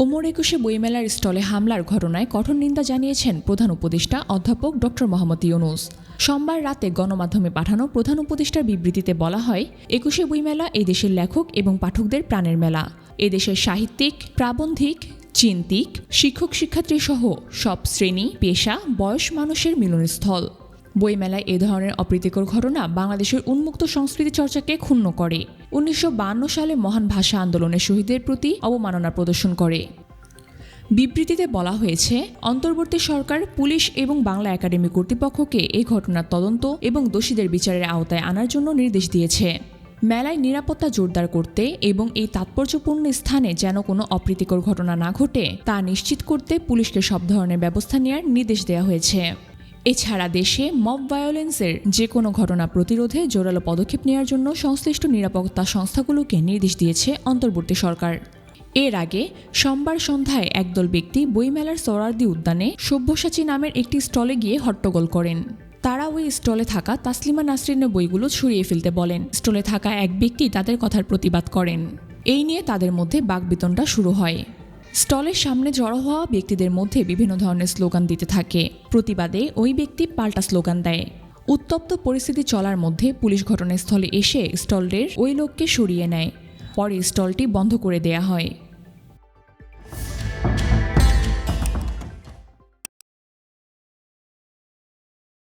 ওমর একুশে বইমেলার স্টলে হামলার ঘটনায় কঠোর নিন্দা জানিয়েছেন প্রধান উপদেষ্টা অধ্যাপক ড. মোহাম্মদ ইউনূস। সোমবার রাতে গণমাধ্যমে পাঠানো প্রধান উপদেষ্টার বিবৃতিতে বলা হয়, একুশে বইমেলা এই দেশের লেখক এবং পাঠকদের প্রাণের মেলা। এদেশের সাহিত্যিক, প্রাবন্ধিক, চিন্তিক, শিক্ষক শিক্ষার্থী সহ সব শ্রেণী, পেশা, বয়স মানুষের মিলনস্থল। বইমেলায় এ ধরনের অপ্রীতিকর ঘটনা বাংলাদেশের উন্মুক্ত সংস্কৃতি চর্চাকে ক্ষুণ্ণ করে। 1952 সালে মহান ভাষা আন্দোলনের শহীদদের প্রতি অবমাননা প্রদর্শন করে। বিবৃতিতে বলা হয়েছে, অন্তর্বর্তী সরকার, পুলিশ এবং বাংলা একাডেমি কর্তৃপক্ষকে এই ঘটনার তদন্ত এবং দোষীদের বিচারের আওতায় আনার জন্য নির্দেশ দিয়েছে। মেলায় নিরাপত্তা জোরদার করতে এবং এই তাৎপর্যপূর্ণ স্থানে যেন কোনো অপ্রীতিকর ঘটনা না ঘটে তা নিশ্চিত করতে পুলিশকে সব ধরনের ব্যবস্থা নেওয়ার নির্দেশ দেওয়া হয়েছে। এছাড়া দেশে মব ভায়োলেন্সের যে কোনো ঘটনা প্রতিরোধে জোরালো পদক্ষেপ নেওয়ার জন্য সংশ্লিষ্ট নিরাপত্তা সংস্থাগুলোকে নির্দেশ দিয়েছে অন্তর্বর্তী সরকার। এর আগে সোমবার সন্ধ্যায় একদল ব্যক্তি বইমেলার সোহরাওয়ার্দী উদ্যানে সব্যসাচী নামের একটি স্টলে গিয়ে হট্টগোল করেন। তারা ওই স্টলে থাকা তাসলিমা নাসরিনের বইগুলো ছড়িয়ে ফেলতে বলেন। স্টলে থাকা এক ব্যক্তি তাদের কথার প্রতিবাদ করেন। এই নিয়ে তাদের মধ্যে বাকবিতণ্ডা শুরু হয়। স্টলের সামনে জড়ো হওয়া ব্যক্তিদের মধ্যে বিভিন্ন ধরনের স্লোগান দিতে থাকে। প্রতিবাদে ওই ব্যক্তি পাল্টা স্লোগান দেয়। উত্তপ্ত পরিস্থিতি চলার মধ্যে পুলিশ ঘটনাস্থলে এসে স্টলের ওই লোককে সরিয়ে নেয়। পরে স্টলটি বন্ধ করে দেয়া হয়।